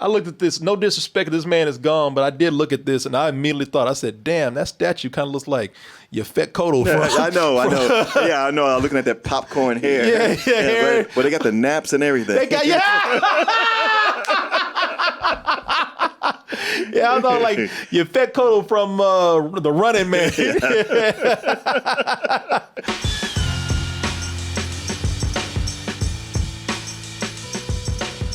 I looked at this. No disrespect, this man is gone, but I did look at this, and I immediately thought, I said, "Damn, that statue kind of looks like your Fett Kodo." I know. Yeah, I know. I'm looking at that popcorn hair. Hair. But they got the naps and everything. They got Yeah, I thought like your Fett Kodo from The Running Man.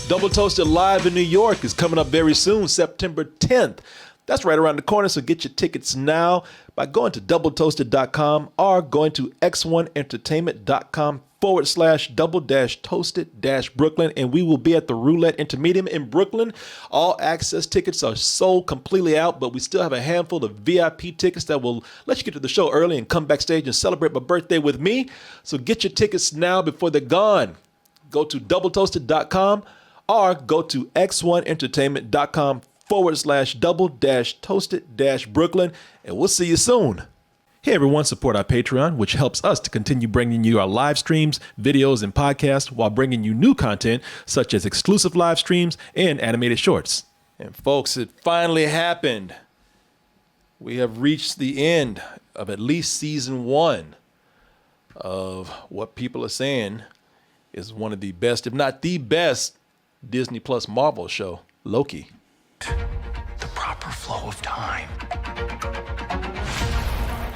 Double Toasted Live in New York is coming up very soon, September 10th. That's right around the corner, so get your tickets now by going to doubletoasted.com or going to x1entertainment.com/double-toasted-Brooklyn, and we will be at the Roulette Intermedium in Brooklyn. All access tickets are sold completely out, but we still have a handful of VIP tickets that will let you get to the show early and come backstage and celebrate my birthday with me. So get your tickets now before they're gone. Go to doubletoasted.com or go to x1entertainment.com/double-toasted-Brooklyn, and we'll see you soon. Hey everyone, support our Patreon, which helps us to continue bringing you our live streams, videos, and podcasts while bringing you new content such as exclusive live streams and animated shorts. And folks, it finally happened. We have reached the end of at least season 1 of what people are saying is one of the best, if not the best, Disney Plus Marvel show, Loki. The proper flow of time.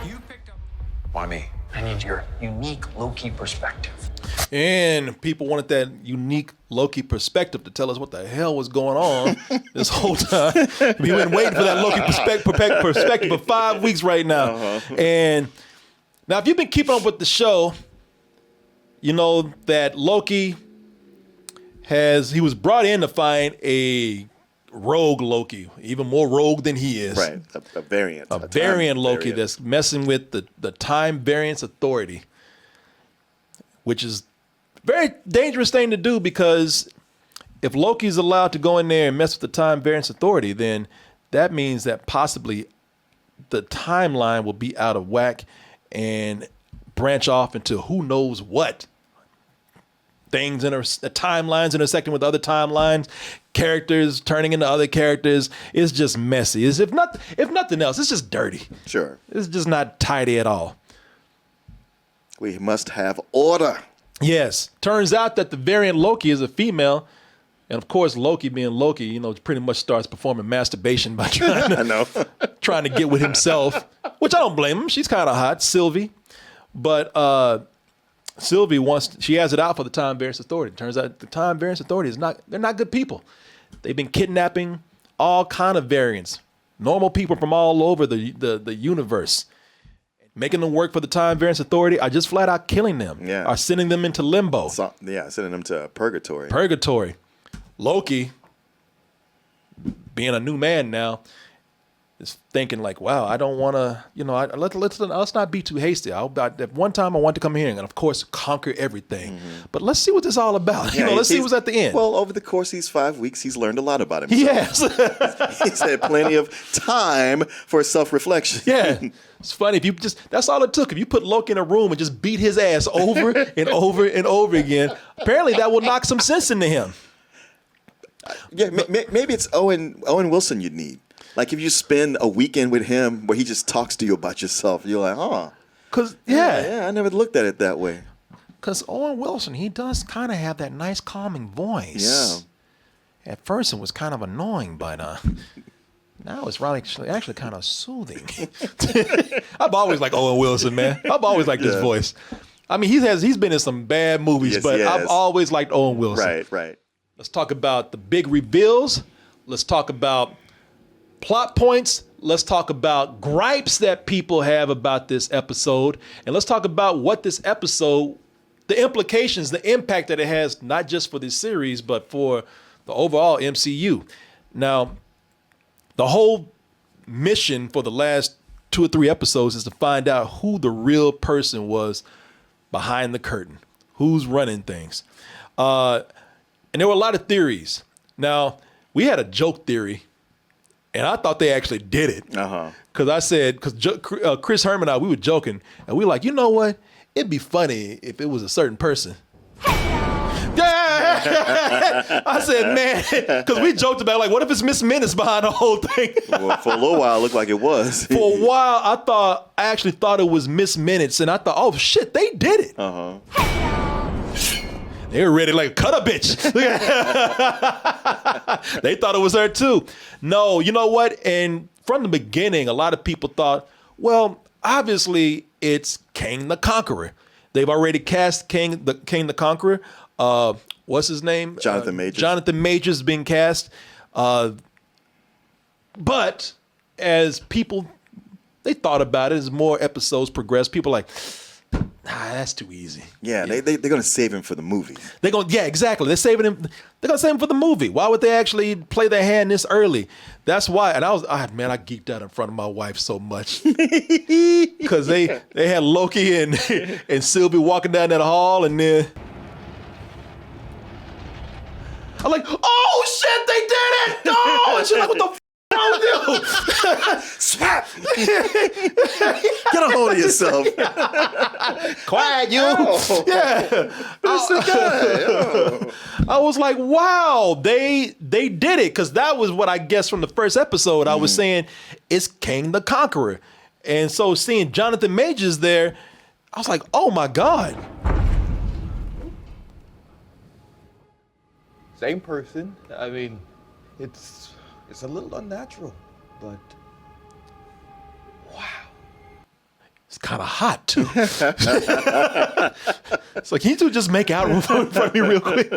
You picked up. Why me? I need your unique Loki perspective. And people wanted that unique Loki perspective to tell us what the hell was going on this whole time. We've been waiting for that Loki perspective for 5 weeks right now. And now, if you've been keeping up with the show, you know that Loki he was brought in to find a rogue Loki, even more rogue than he is. Right, a variant. A variant Loki that's messing with the Time Variance Authority, which is a very dangerous thing to do, because if Loki's allowed to go in there and mess with the Time Variance Authority, then that means that possibly the timeline will be out of whack and branch off into who knows what. Things timelines intersecting with other timelines, characters turning into other characters. It's just messy. If nothing else, it's just dirty. Sure. It's just not tidy at all. We must have order. Yes. Turns out that the variant Loki is a female. And of course, Loki being Loki, pretty much starts performing masturbation by trying to get with himself, which I don't blame him. She's kind of hot, Sylvie. But Sylvie she has it out for the Time Variance Authority. Turns out the Time Variance Authority they're not good people. They've been kidnapping all kind of variants, normal people from all over the universe, making them work for the Time Variance Authority, are just flat out killing them, are sending them into limbo. Sending them to purgatory. Purgatory. Loki, being a new man now, is thinking like, wow, I don't want to, let's not be too hasty. At one time I want to come here and of course conquer everything, but let's see what this is all about. Let's see what's at the end. Well, over the course of these 5 weeks, he's learned a lot about himself. Yes. He's had plenty of time for self-reflection. Yeah. It's funny that's all it took. If you put Loki in a room and just beat his ass over and over and over again, apparently that will knock some sense into him. Yeah, maybe it's Owen Wilson you'd need. Like if you spend a weekend with him where he just talks to you about yourself, you're like, I never looked at it that way. Because Owen Wilson, he does kind of have that nice calming voice. Yeah. At first it was kind of annoying, but now it's actually kind of soothing. I've always liked Owen Wilson, man. I've always liked his voice. I mean, he's been in some bad movies, but I've always liked Owen Wilson. Right. Let's talk about the big reveals. Let's talk about plot points. Let's talk about gripes that people have about this episode. And let's talk about what this episode, the implications, the impact that it has, not just for this series, but for the overall MCU. Now, the whole mission for the last 2 or 3 episodes is to find out who the real person was behind the curtain, who's running things. And there were a lot of theories. Now, we had a joke theory, and I thought they actually did it. Because Chris Herman and I, we were joking, and we were like, you know what? It'd be funny if it was a certain person. Yeah! I said, man, because we joked about like, what if it's Miss Minutes behind the whole thing? Well, for a little while, it looked like it was. For a while, I actually thought it was Miss Minutes, and I thought, oh shit, they did it. They were ready like, cut a bitch. They thought it was her too. No, you know what? And from the beginning, a lot of people thought, well, obviously it's Kang the Conqueror. They've already cast Kang the Conqueror. What's his name? Jonathan Majors. Jonathan Majors being cast. But as people, they thought about it as more episodes progressed. People like, that's too easy. Yeah, they're going to save him for the movie. Yeah, exactly. They're saving him. They're going to save him for the movie. Why would they actually play their hand this early? That's why. And I geeked out in front of my wife so much because they had Loki and Sylvie walking down that hall, and then I'm like, oh shit, they did it! No, and she's like, what the wrong with you? Swap! Get a hold of yourself. Quiet, you. Oh. Yeah. I was like, wow, they did it. Because that was what I guess from the first episode. I was saying it's Kang the Conqueror. And so seeing Jonathan Majors there, I was like, oh my God. Same person. I mean, it's a little unnatural, but wow. It's kind of hot too. It's like, can you two just make out in front of me real quick?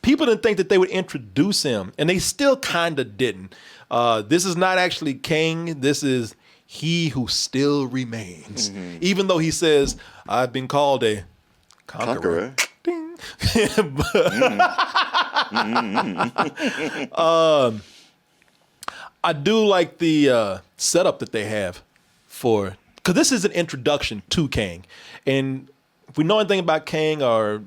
People didn't think that they would introduce him, and they still kind of didn't. This is not actually Kang. This is he who still remains. Even though he says, I've been called a conqueror. Ding. I do like the setup that they have for, because this is an introduction to Kang. And if we know anything about Kang, or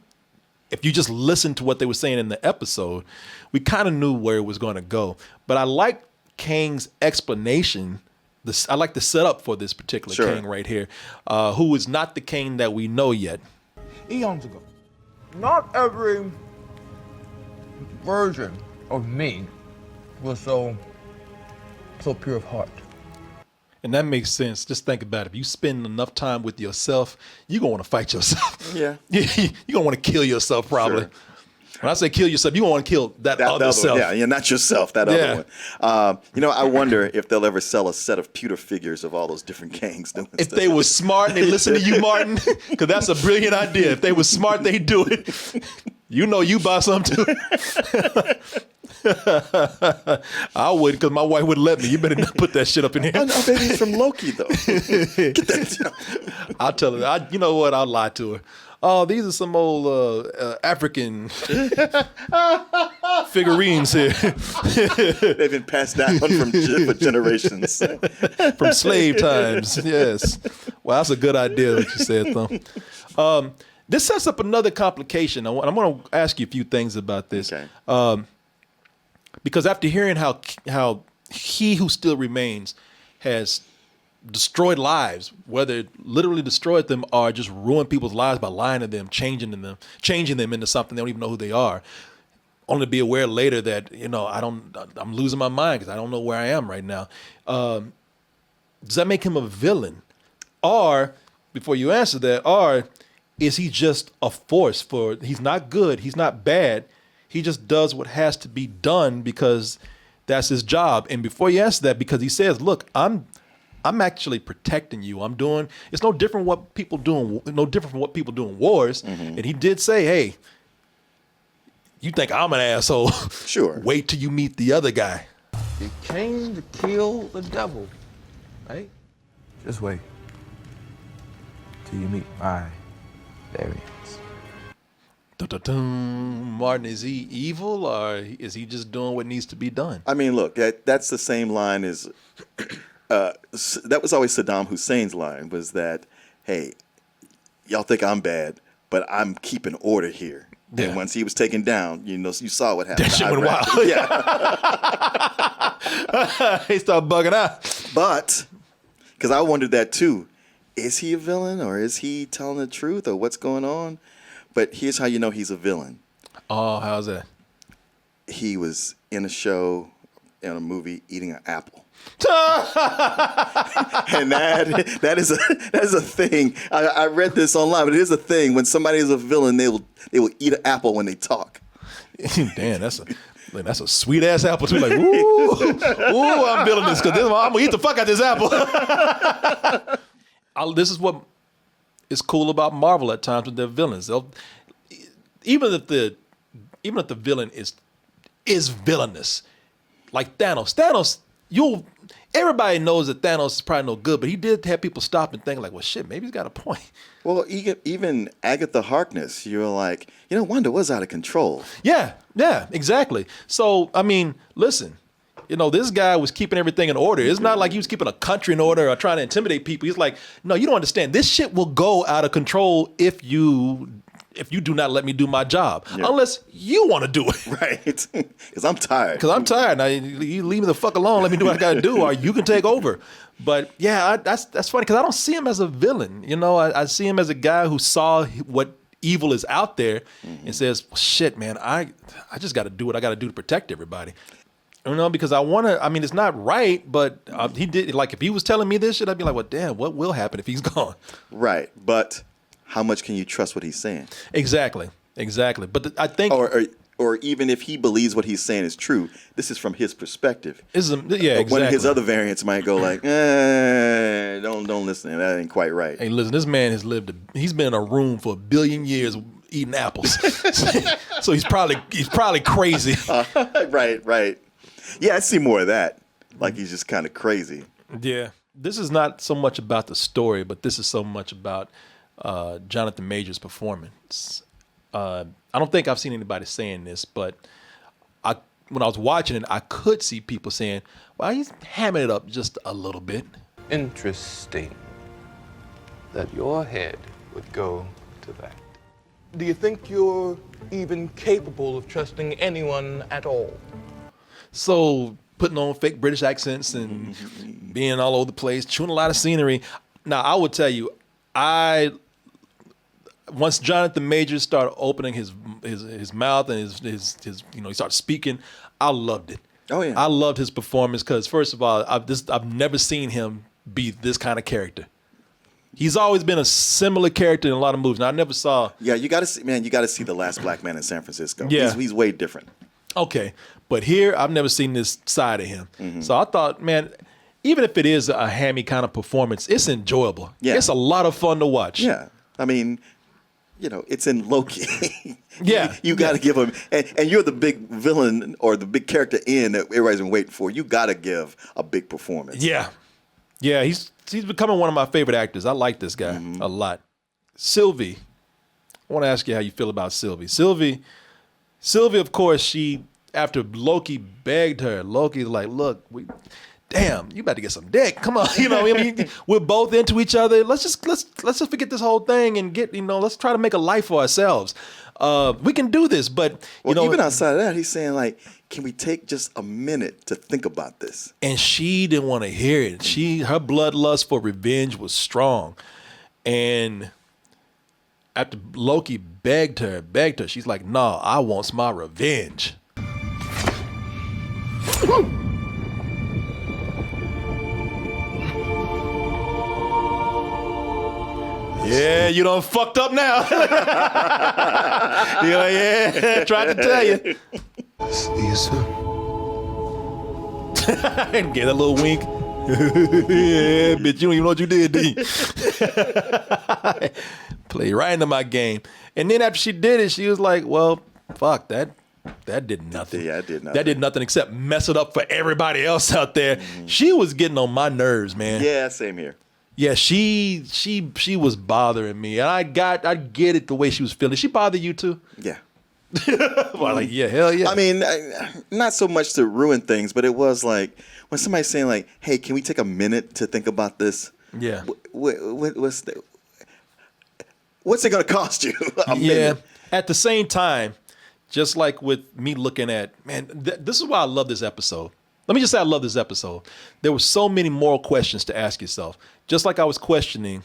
if you just listen to what they were saying in the episode, we kind of knew where it was going to go. But I like Kang's explanation. I like the setup for this particular Kang right here, who is not the Kang that we know yet. Eons ago, not every version of me was so pure of heart. And that makes sense. Just think about it. If you spend enough time with yourself, you're going to want to fight yourself. Yeah. You're going to want to kill yourself probably. Sure. When I say kill yourself, you're going to want to kill that other self. Yeah, not yourself, that other one. I wonder if they'll ever sell a set of pewter figures of all those different Kangs. If they were smart and they listen to you, Martin, because that's a brilliant idea. If they were smart, they'd do it. You buy something too. I would, because my wife wouldn't let me. You better not put that shit up in here. I bet he's from Loki, though. Get that. I'll tell her. You know what? I'll lie to her. Oh, these are some old African figurines here. They've been passed down for generations. From slave times, yes. Well, that's a good idea what you said, though. This sets up another complication. I'm going to ask you a few things about this. Okay. Because after hearing how he who still remains has destroyed lives, whether it literally destroyed them or just ruined people's lives by lying to them, changing them into something they don't even know who they are, only to be aware later that, I'm losing my mind because I don't know where I am right now. Does that make him a villain? Or, before you answer that, or is he just a force he's not good, he's not bad, he just does what has to be done because that's his job? And before you answer that, because he says, look, I'm actually protecting you. It's no different from what people do in wars. And he did say, hey, you think I'm an asshole? Sure. Wait till you meet the other guy. You came to kill the devil, right? Just wait till you meet my variants. Martin, is he evil or is he just doing what needs to be done? I mean, look, that's the same line as that was always Saddam Hussein's line, was that, hey, y'all think I'm bad, but I'm keeping order here. Yeah. And once he was taken down, you saw what happened. That shit went wild. Yeah. He started bugging out. But, because I wondered that too, is he a villain or is he telling the truth or what's going on? But here's how you know he's a villain. Oh, how's that? He was in a show, in a movie, eating an apple. And that is a thing. I read this online, but it is a thing. When somebody is a villain, they will eat an apple when they talk. Damn, that's a sweet ass apple too. Like, ooh, I'm building this because I'm gonna eat the fuck out this apple. This is what is cool about Marvel at times with their villains. Even if the villain is villainous, like Thanos, everybody knows that Thanos is probably no good, but he did have people stop and think like, well, shit, maybe he's got a point. Well, even Agatha Harkness, you're like, Wanda was out of control. Yeah, exactly. So, I mean, listen, this guy was keeping everything in order. It's not like he was keeping a country in order or trying to intimidate people. He's like, no, you don't understand. This shit will go out of control if you do not let me do my job, unless you want to do it. Right. Because I'm tired. Now, you leave me the fuck alone. Let me do what I got to do, or you can take over. But yeah, that's funny because I don't see him as a villain. I see him as a guy who saw what evil is out there and says, well, shit, man, I just got to do what I got to do to protect everybody. Because I want to, it's not right, but he did, like, if he was telling me this shit, I'd be like, well, damn, what will happen if he's gone? Right. But how much can you trust what he's saying? Exactly. But I think... Or even if he believes what he's saying is true, this is from his perspective. Exactly. One of his other variants might go like, don't listen. That ain't quite right. Hey, listen, this man he's been in a room for 1 billion years eating apples. So he's probably crazy. Right. Yeah, I see more of that. Like he's just kind of crazy. Yeah. This is not so much about the story, but this is so much about Jonathan Majors' performance. I don't think I've seen anybody saying this, but when I was watching it, I could see people saying, well, he's hamming it up just a little bit. Interesting that your head would go to that. Do you think you're even capable of trusting anyone at all? So putting on fake British accents and being all over the place, chewing a lot of scenery. Now, I will tell you, once Jonathan Majors started opening his mouth and his he started speaking, I loved it. Oh yeah, I loved his performance because first of all, I've never seen him be this kind of character. He's always been a similar character in a lot of movies. Now, I never saw. Yeah, you got to see, man. You got to see The Last Black Man in San Francisco. Yeah, he's way different. Okay, but here I've never seen this side of him. So I thought, man, even if it is a hammy kind of performance, it's enjoyable. Yeah, it's a lot of fun to watch. Yeah, I mean, it's in Loki. Yeah. You got to give him, and you're the big villain or the big character that everybody's been waiting for. You got to give a big performance. Yeah. He's becoming one of my favorite actors. I like this guy a lot. Sylvie, I want to ask you how you feel about Sylvie. Sylvie, of course, after Loki begged her, Loki's like, look, damn, you about to get some dick. Come on, we're both into each other. Let's just forget this whole thing and let's try to make a life for ourselves. We can do this, but even outside of that, he's saying like, can we take just a minute to think about this? And she didn't want to hear it. Her bloodlust for revenge was strong, and after Loki begged her, she's like, "No, I want my revenge." Yeah, you done fucked up now. Yeah, tried to tell you. Yes, sir. And gave that little wink. Yeah, bitch, you don't even know what you did, do you? Play right into my game. And then after she did it, she was like, well, fuck, that did nothing. Yeah, it did nothing. That did nothing except mess it up for everybody else out there. She was getting on my nerves, man. Yeah, same here. Yeah, she was bothering me. And I get it the way she was feeling. Did she bother you too? Yeah. Well, like, yeah, hell yeah. I mean, not so much to ruin things, but it was like when somebody's saying like, "Hey, can we take a minute to think about this?" Yeah. What's it going to cost you? A minute? At the same time, just like with me looking at, man, this is why I love this episode. Let me just say I love this episode. There were so many moral questions to ask yourself. Just like I was questioning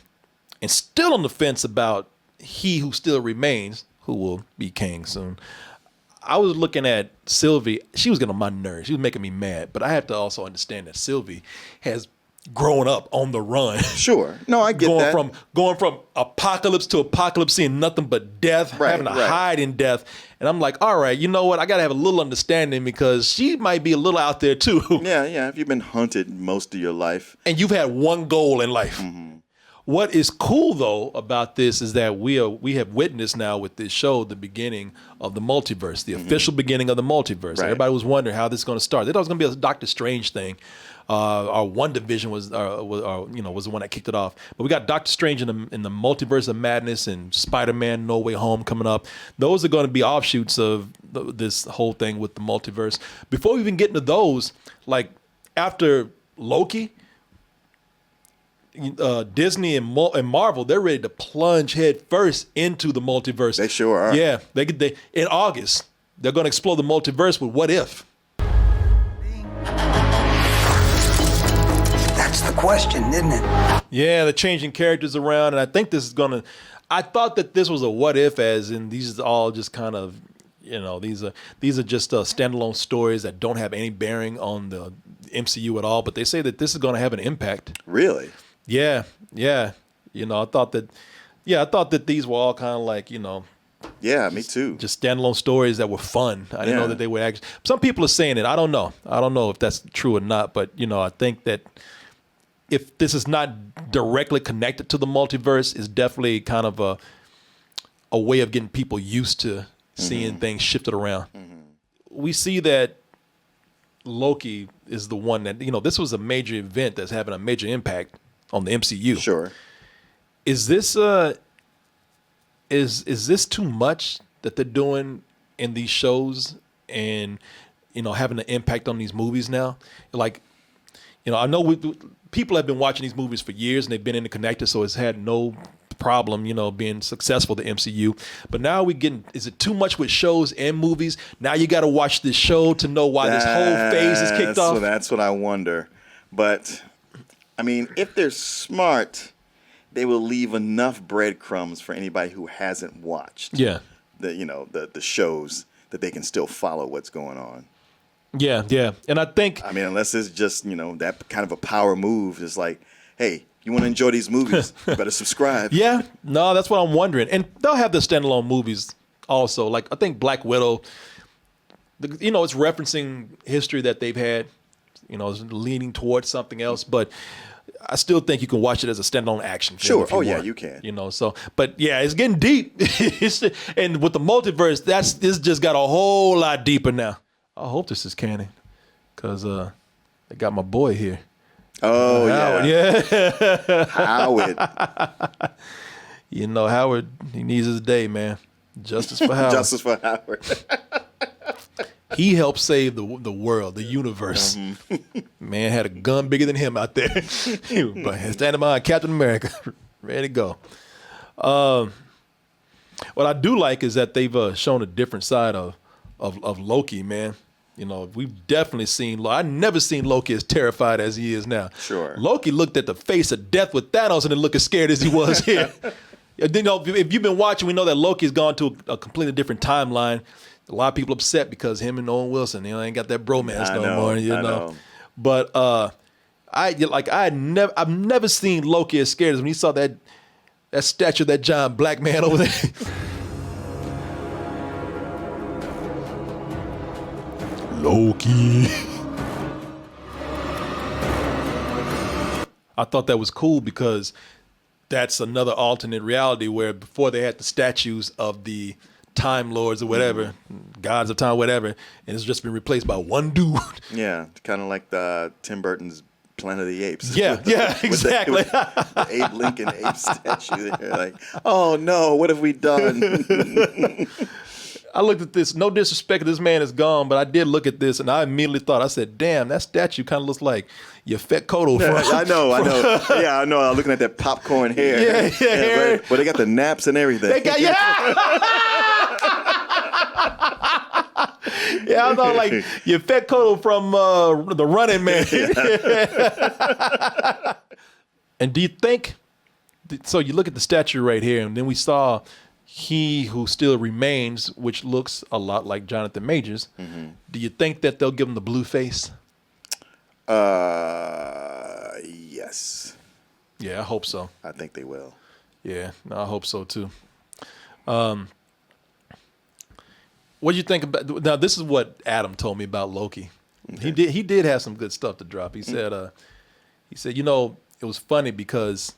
and still on the fence about He Who Still Remains, who will be Kang soon. I was looking at Sylvie. She was getting on my nerves. She was making me mad. But I have to also understand that Sylvie has grown up on the run. Sure. No, I get that. Going from apocalypse to apocalypse, seeing nothing but death, having to hide in death. And I'm like, all right, you know what? I got to have a little understanding because she might be a little out there too. Yeah. If you've been hunted most of your life. And you've had one goal in life. Mm-hmm. What is cool though about this is that we have witnessed now with this show the beginning of the multiverse, the official beginning of the multiverse. Right. Everybody was wondering how this is going to start. They thought it was going to be a Doctor Strange thing. Our WandaVision was the one that kicked it off. But we got Doctor Strange in the Multiverse of Madness and Spider-Man No Way Home coming up. Those are going to be offshoots of this whole thing with the multiverse. Before we even get into those, like after Loki, Disney and Marvel, they're ready to plunge head first into the multiverse. They sure are. Yeah, they in August they're going to explore the multiverse with What If. That's the question, isn't it? Yeah, they're changing characters around, and I think this is gonna. I thought that this was a What If, as in these are all just kind of, these are just standalone stories that don't have any bearing on the MCU at all. But they say that this is going to have an impact. Really? Yeah. I thought that these were all kind of like, Yeah, me too. just standalone stories that were fun. I didn't know that they would actually. Some people are saying it. I don't know if that's true or not. But I think that if this is not directly connected to the multiverse, it's definitely kind of a way of getting people used to seeing things shifted around. Mm-hmm. We see that Loki is the one that this was a major event that's having a major impact on the MCU. Sure. Is this is this too much that they're doing in these shows and having an impact on these movies now? Like, I know people have been watching these movies for years and they've been interconnected, so it's had no problem, being successful, the MCU. But now is it too much with shows and movies? Now you got to watch this show to know why this whole phase is kicked off. So that's what I wonder. But I mean, if they're smart, they will leave enough breadcrumbs for anybody who hasn't watched. The shows that they can still follow what's going on. Yeah. And I think, unless it's just, that kind of a power move, it's like, hey, you want to enjoy these movies, you better subscribe. Yeah, no, that's what I'm wondering. And they'll have the standalone movies also. Like, I think Black Widow, it's referencing history that they've had, it's leaning towards something else. But I still think you can watch it as a standalone action film. Sure. You can. But yeah, it's getting deep. And with the multiverse, this just got a whole lot deeper now. I hope this is canon because they got my boy here. Oh, Howard. Yeah. Howard. Howard, he needs his day, man. Justice for Howard. Justice for Howard. He helped save the world, the universe. Mm-hmm. Man had a gun bigger than him out there. But standing behind Captain America, ready to go. What I do like is that they've shown a different side of Loki, man. We've definitely seen. I've never seen Loki as terrified as he is now. Sure. Loki looked at the face of death with Thanos and didn't look as scared as he was here. If you've been watching, we know that Loki's gone to a completely different timeline. A lot of people upset because him and Owen Wilson, ain't got that bromance no more. I know. But I've never seen Loki as scared as when he saw that statue of that giant black man over there. Loki. I thought that was cool because that's another alternate reality where before they had the statues of the Time Lords or whatever, gods of time, whatever, and it's just been replaced by one dude. Yeah, kind of like the Tim Burton's Planet of the Apes. Yeah, exactly. The Abe Lincoln ape statue there. Like, oh no, what have we done? I looked at this, no disrespect, this man is gone, but I did look at this and I immediately thought, I said, damn, that statue kind of looks like your Fett Kodo from. I know. Yeah, I know. I'm looking at that popcorn hair. Yeah. But they got the naps and everything. Yeah, I thought like your Fett Kodo from The Running Man. And do you think, so you look at the statue right here, and then we saw he who still remains, which looks a lot like Jonathan Majors, do you think that they'll give him the blue face? Yes. Yeah, I hope so. I think they will. Yeah, no, I hope so too. What do you think about? Now, this is what Adam told me about Loki. Okay. He did have some good stuff to drop. He said, you know, it was funny because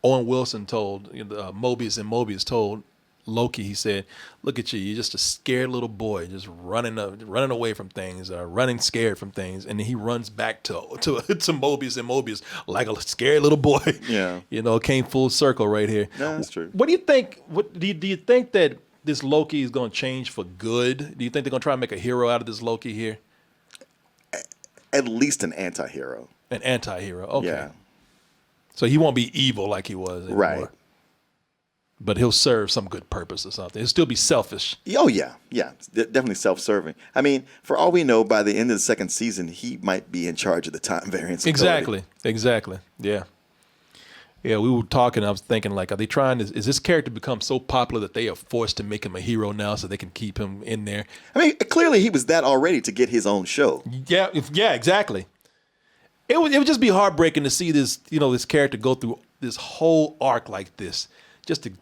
Owen Wilson told Mobius told Loki. He said, "Look at you, you're just a scared little boy, just running away from things, running scared from things." And then he runs back to Mobius, and Mobius like a scared little boy. Yeah, you know, it came full circle right here. No, that's true. What do you think? Do you think that this Loki is going to change for good? Do you think they're going to try to make a hero out of this Loki here? At least an anti-hero. An anti-hero. Okay. Yeah. So he won't be evil like he was anymore. Right. But he'll serve some good purpose or something. He'll still be selfish. Oh, yeah. Yeah. Definitely self-serving. I mean, for all we know, by the end of the second season, he might be in charge of the time variance. Exactly. Yeah. Yeah, we were talking. I was thinking, like, are they trying to? Is this character become so popular that they are forced to make him a hero now, so they can keep him in there? I mean, clearly he was that already to get his own show. Yeah, exactly. It would just be heartbreaking to see this, you know, this character go through this whole arc like this, just to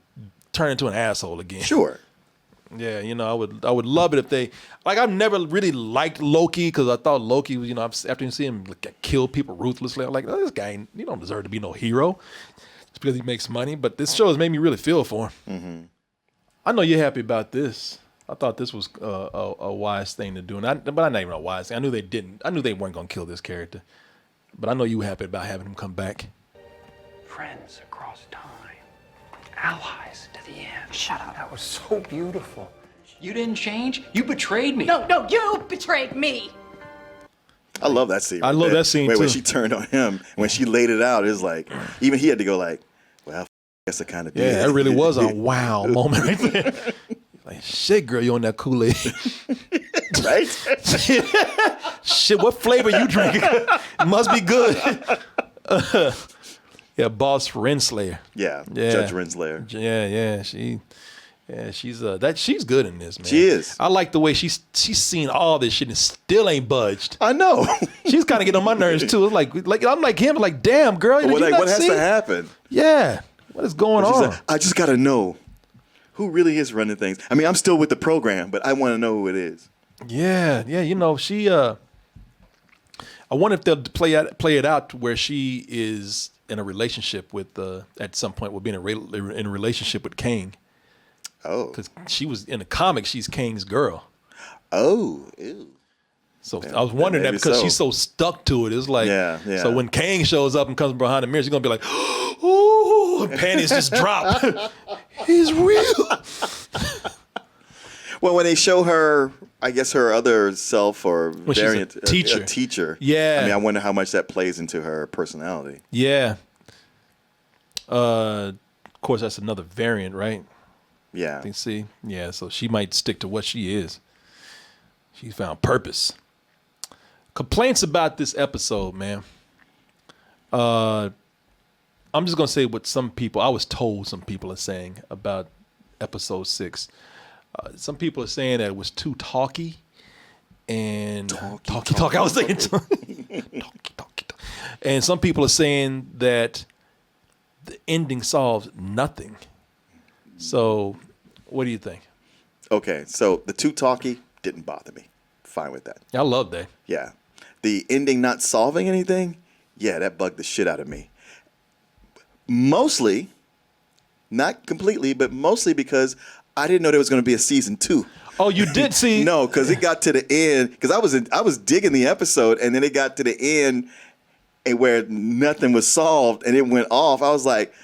turn into an asshole again. Sure. Yeah, you know, I would love it if they, like, I've never really liked Loki because I thought Loki was, you know, after you see him kill people ruthlessly, I'm like, oh, this guy, he don't deserve to be no hero just because he makes money. But this show has made me really feel for him. Mm-hmm. I know you're happy about this. I thought this was a wise thing to do, but not even a wise thing. I knew they weren't going to kill this character, but I know you were happy about having him come back. Friends across time, allies to the end. Shut up. That was so beautiful. You didn't change. You betrayed me. No, you betrayed me. I love that scene. I love that scene too. When she turned on him, when she laid it out, it was like, even he had to go like, well, I guess I kind of did. Yeah, that really was a wow moment right there. Like, shit, girl, you on that Kool-Aid. Right? Shit, what flavor you drinking? Must be good. Yeah, boss Renslayer. Yeah, Judge Renslayer. Yeah, she's good in this, man. She is. I like the way she's seen all this shit and still ain't budged. I know. She's kind of getting on my nerves too. It's like I'm like him, like, damn, girl, did you not what has see? to happen? Yeah, what is going on? Like, I just gotta know who really is running things. I mean, I'm still with the program, but I want to know who it is. Yeah, you know, she. I wonder if they'll play it out to where she is in a relationship with, at some point, will be in a relationship with Kang. Oh, because she was in the comics, she's Kang's girl. Oh, ew. So I was wondering that because she's so stuck to it. It's like, yeah. So when Kang shows up and comes behind the mirror, she's gonna be like, "Ooh," and panties just drop. He's real. Well, when they show her, I guess her other self or variant, she's a teacher. A teacher. Yeah. I mean, I wonder how much that plays into her personality. Yeah. Of course, that's another variant, right? Yeah. See, yeah. So she might stick to what she is. She found purpose. Complaints about this episode, man. I'm just gonna say what some people. I was told some people are saying about episode 6. Some people are saying that it was too talky and talky. I was thinking talky. And some people are saying that the ending solves nothing. So, what do you think? Okay, so the too talky didn't bother me. Fine with that. I love that. Yeah. The ending not solving anything, yeah, that bugged the shit out of me. Mostly, not completely, but mostly because I didn't know there was going to be a season 2. Oh, you did see? No, because it got to the end. Because I was digging the episode, and then it got to the end, and where nothing was solved, and it went off. I was like,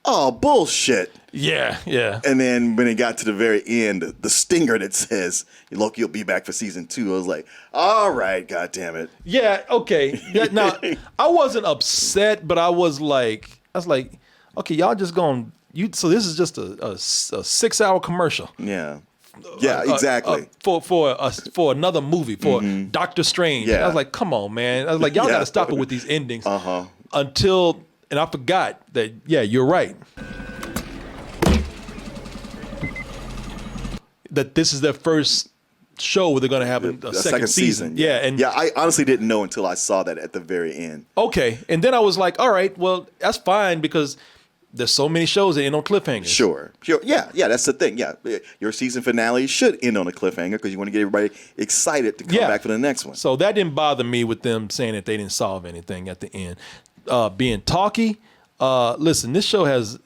"Oh, bullshit." Yeah. And then when it got to the very end, the stinger that says Loki will be back for season 2, I was like, "All right, God damn it." Yeah. Okay. Now, I wasn't upset, but I was like, okay, y'all just going. So this is just a 6-hour commercial. Yeah. Yeah, exactly. For another movie, for Doctor Strange. Yeah. I was like, come on, man. I was like, y'all got to stop it with these endings. And I forgot that, yeah, you're right. that this is their first show where they're going to have a second season. Yeah, and yeah, I honestly didn't know until I saw that at the very end. Okay, and then I was like, all right, well, that's fine because there's so many shows that end on cliffhangers. Sure. Yeah, that's the thing. Yeah, your season finale should end on a cliffhanger because you want to get everybody excited to come back for the next one. So that didn't bother me with them saying that they didn't solve anything at the end. Being talky, listen, this show has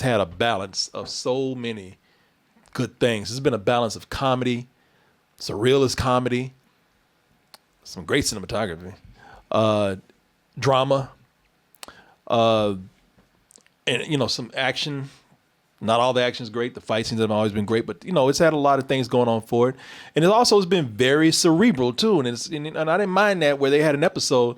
had a balance of so many good things. There's been a balance of comedy, surrealist comedy, some great cinematography, drama, and some action. Not all the action is great. The fight scenes have always been great, but it's had a lot of things going on for it, and it also has been very cerebral too. And and I didn't mind that where they had an episode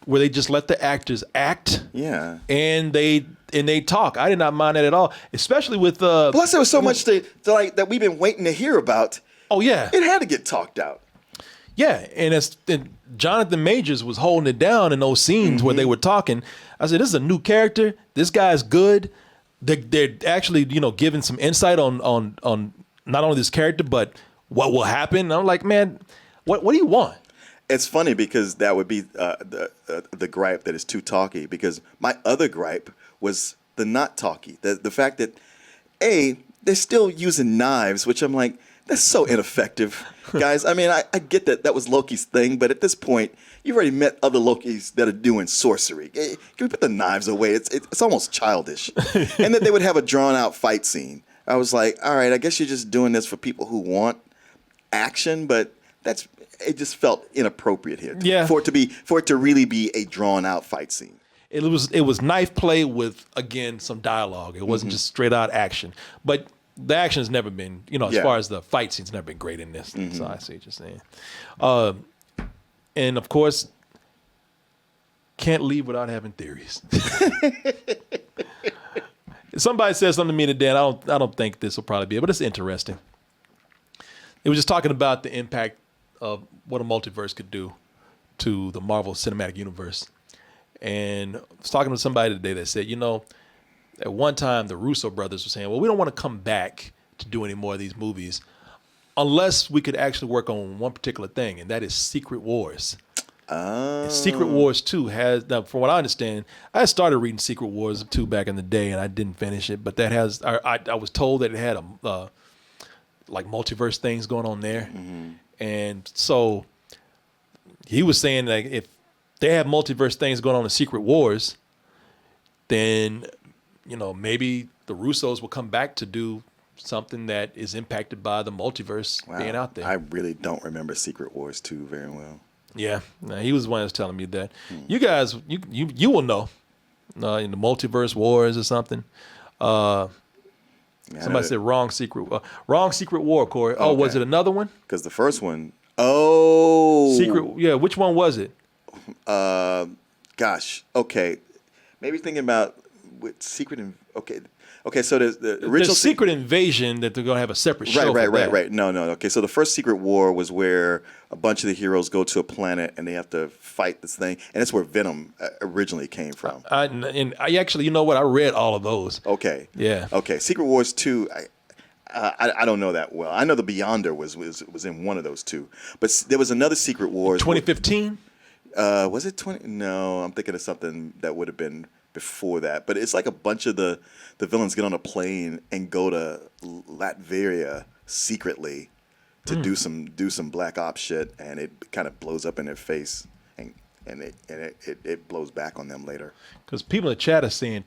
where they just let the actors act. Yeah, and they talk. I did not mind that at all, especially with Plus, there was so much to like that we've been waiting to hear about. Oh yeah, it had to get talked out. Yeah, and Jonathan Majors was holding it down in those scenes where they were talking. I said, "This is a new character. This guy's good." They're actually, giving some insight on not only this character but what will happen. And I'm like, man, what do you want? It's funny because that would be the gripe that is too talky. Because my other gripe was the not talky. The fact that they're still using knives, which I'm like, that's so ineffective, guys. I mean, I get that was Loki's thing, but at this point, you've already met other Lokis that are doing sorcery. Can we put the knives away? It's almost childish. And that they would have a drawn-out fight scene. I was like, all right, I guess you're just doing this for people who want action, but it just felt inappropriate here. Yeah. For it to really be a drawn-out fight scene. It was knife play with, again, some dialogue. It wasn't just straight-out action. But the action has never been, as far as the fight scene's never been great in this. So I see what you're saying. And of course, can't leave without having theories. Somebody said something to me today, and I don't think this will probably be it, but it's interesting. It was just talking about the impact of what a multiverse could do to the Marvel Cinematic Universe. And I was talking to somebody today that said, at one time, the Russo brothers were saying, well, we don't want to come back to do any more of these movies unless we could actually work on one particular thing, and that is Secret Wars. And Secret Wars 2 has, now from what I understand, I started reading Secret Wars 2 back in the day, and I didn't finish it, but that has, I was told that it had like multiverse things going on there. And so he was saying that if they have multiverse things going on in Secret Wars, then maybe the Russos will come back to do something that is impacted by the multiverse being out there. I really don't remember Secret Wars 2 very well. Yeah, he was the one that was telling me that. You guys, you will know in the multiverse wars or something. Somebody said wrong Secret War, Corey. Oh, was it another one? Because the first one, Secret. Yeah, which one was it? Gosh, okay, maybe thinking about with Secret. Okay. So there's the original Secret Invasion that they're gonna have a separate show. Right. No. Okay, so the first Secret War was where a bunch of the heroes go to a planet and they have to fight this thing, and that's where Venom originally came from. I actually, you know what? I read all of those. Okay. Yeah. Okay. Secret Wars 2. I don't know that well. I know the Beyonder was in one of those two, but there was another Secret Wars. 2015. Was it 20? No, I'm thinking of something that would have been before that. But it's like a bunch of the villains get on a plane and go to Latveria secretly to do some black ops shit, and it kind of blows up in their face, and it blows back on them later. Because people in the chat are saying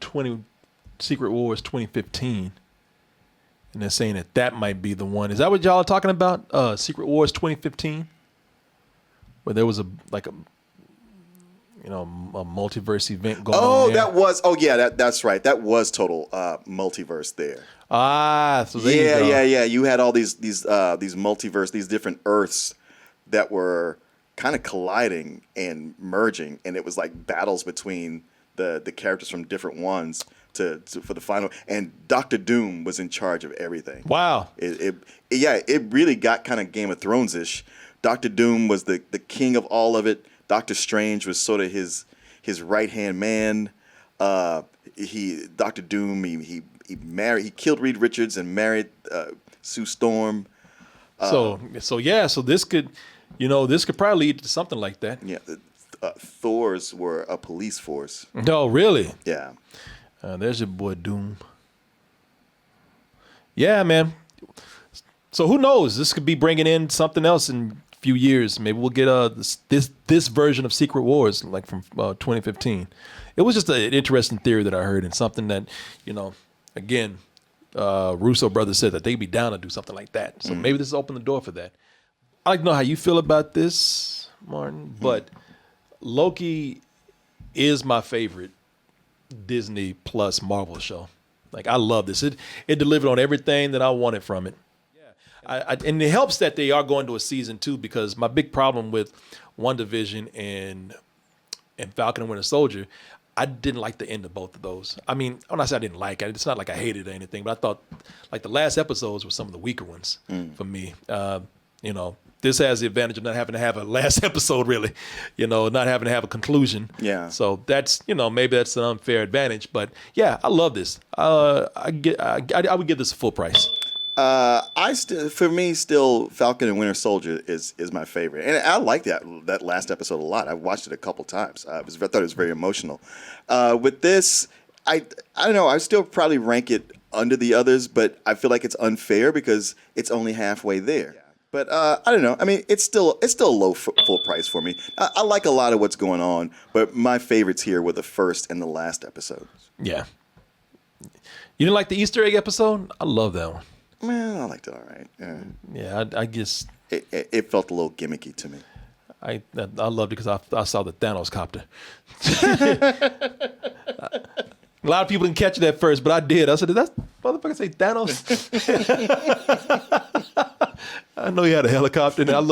Secret Wars 2015, and they're saying that might be the one. Is that what y'all are talking about? Secret Wars 2015, where there was a multiverse event going on there. That's right. That was total multiverse there. So there you go. Yeah. You had all these multiverse, these different Earths that were kind of colliding and merging, and it was like battles between the characters from different ones for the final. And Dr. Doom was in charge of everything. Wow. It really got kind of Game of Thrones-ish. Dr. Doom was the king of all of it. Doctor Strange was sort of his right-hand man. Dr. Doom, he killed Reed Richards and married Sue Storm. So this could, this could probably lead to something like that. Yeah, Thor's were a police force. No, really? Yeah. There's your boy Doom. Yeah, man. So who knows? This could be bringing in something else in a few years. Maybe we'll get this version of Secret Wars, like from 2015. It was just an interesting theory that I heard, and something that, again, Russo brothers said that they'd be down to do something like that. So maybe this opened the door for that. I'd like to know how you feel about this, Martin, but Loki is my favorite Disney Plus Marvel show. Like, I love this. It delivered on everything that I wanted from it. Yeah, and it helps that they are going to a season 2, because my big problem with WandaVision and Falcon and Winter Soldier, I didn't like the end of both of those. I mean, when I say I didn't like it, it's not like I hated it or anything, but I thought like the last episodes were some of the weaker ones for me. This has the advantage of not having to have a last episode, really, not having to have a conclusion. Yeah. So that's, maybe that's an unfair advantage, but yeah, I love this. I would give this a full price. For me, still Falcon and Winter Soldier is my favorite, and I like that last episode a lot. I've watched it a couple times. I thought it was very emotional. With this, I don't know. I still probably rank it under the others, but I feel like it's unfair because it's only halfway there. Yeah. But I don't know. I mean, it's still a low full price for me. I like a lot of what's going on, but my favorites here were the first and the last episodes. Yeah. You didn't like the Easter egg episode? I love that one. Man, I liked it all right. Yeah, I guess it felt a little gimmicky to me. I loved it because I saw the Thanos copter. A lot of people didn't catch it at first, but I did. I said, did that motherfucker say Thanos? I know he had a helicopter, and I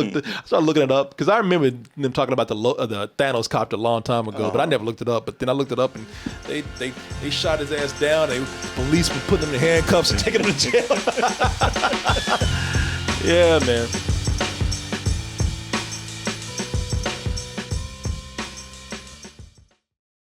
started looking it up because I remember them talking about the Thanos copter a long time ago, but I never looked it up. But then I looked it up, and they shot his ass down. Police were putting him in handcuffs and taking him to jail. Yeah, man.